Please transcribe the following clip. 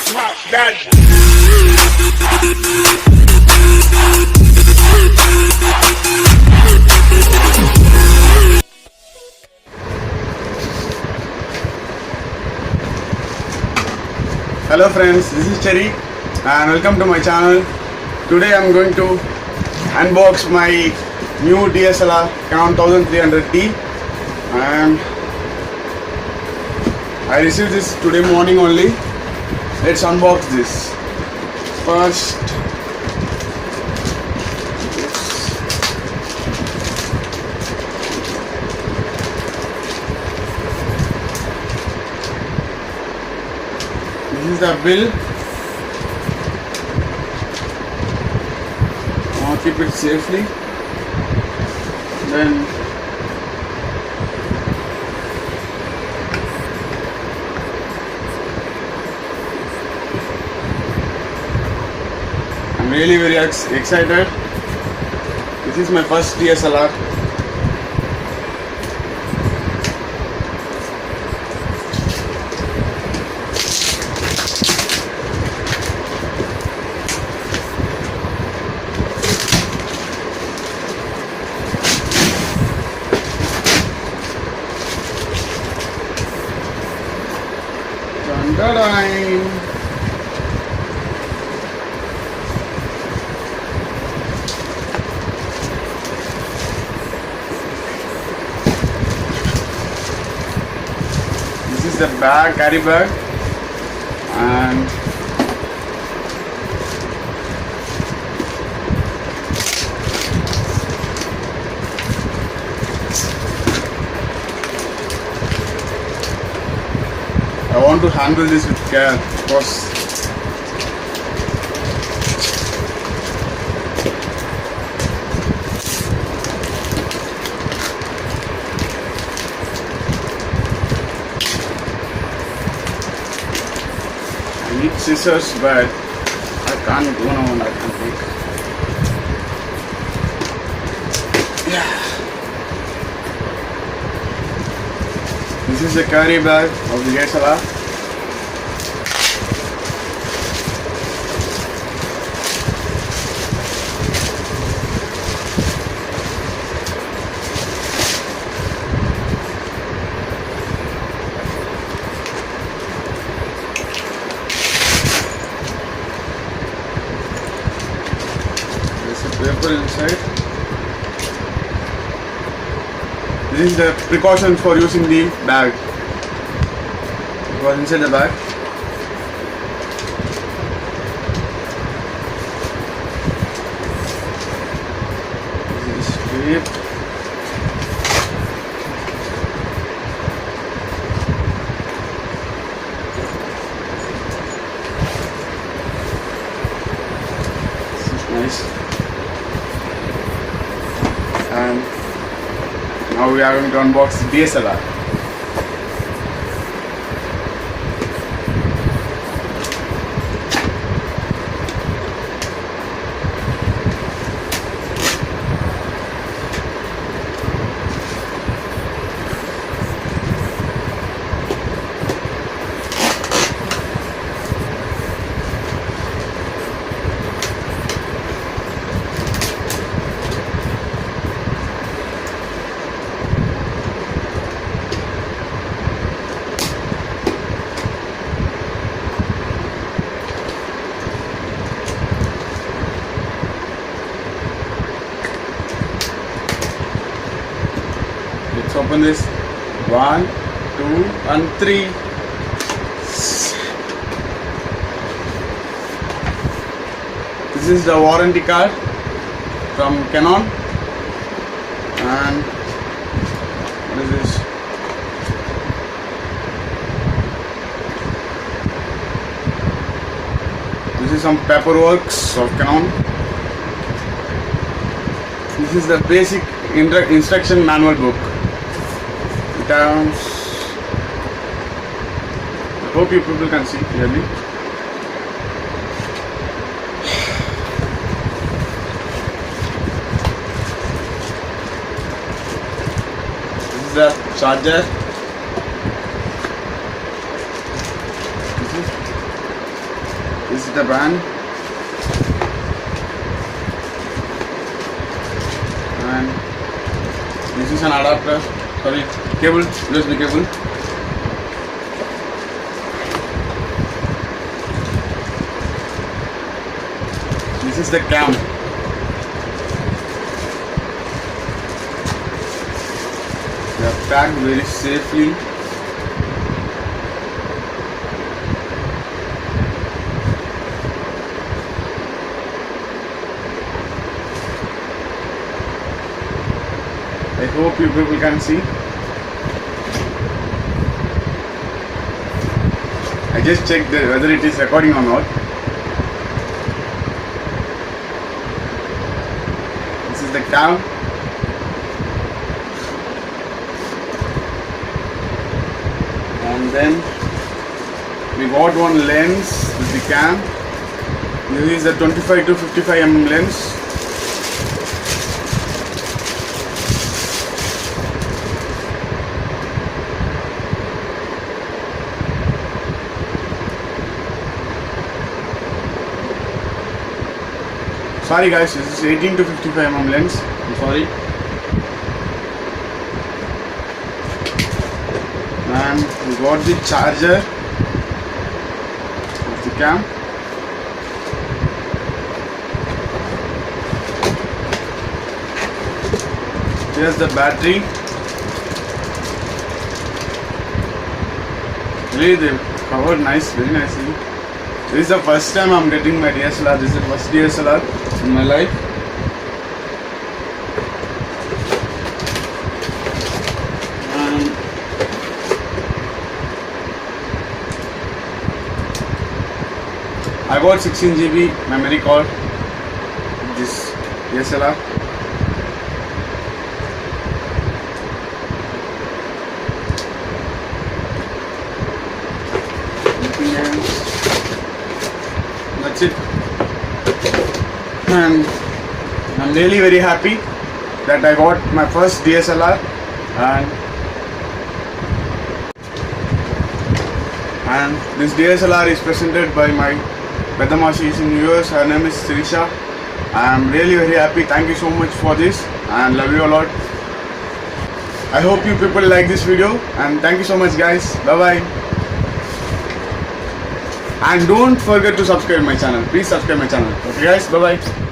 Drop that. Hello friends, this is Cherry and welcome to my channel. Today I am going to unbox my new DSLR Canon 1300D and I received this today morning only. Let's unbox this. First, this is the bill. I'll keep it safely. Then I'm really very excited. This is my first DSLR. Dun-dun-dun. This is the bag, carry bag, and I want to handle this with care because I need scissors, but I can't go now and I can take. Yeah. This is the carry bag of the DSLR. Paper inside. This is the precaution for using the bag. It was inside the bag. This is tape. This is nice. And now we are going to unbox the DSLR. Let's open this. 1, 2, and 3. This is the warranty card from Canon. And what is this? This is some paperwork of Canon. This is the basic instruction manual book. I hope you people can see clearly. This is the charger. This is the brand. And this is an adapter. Sorry, cable. USB cable. This is the cam. They are packed very safely. I hope you people can see. I just checked whether it is recording or not. This is the cam. And then we got one lens with the cam. This is the 25 to 55 mm lens. Sorry guys, this is 18 to 55 mm lens. I'm sorry. And we got the charger of the cam. Here's the battery. Really, they covered nice, very nicely. This is the first time I'm getting my DSLR. This is the first DSLR in my life. And I got 16 GB memory card with this DSLR. Nothing else. That's it. And I'm really very happy that I got my first DSLR, and this DSLR is presented by my Bedama. She is in US. Her name is Sirisha. I'm really very happy. Thank you so much for this and love you a lot. I hope you people like this video and thank you so much guys. Bye bye. And don't forget to subscribe my channel. Please subscribe my channel. Okay guys, bye bye.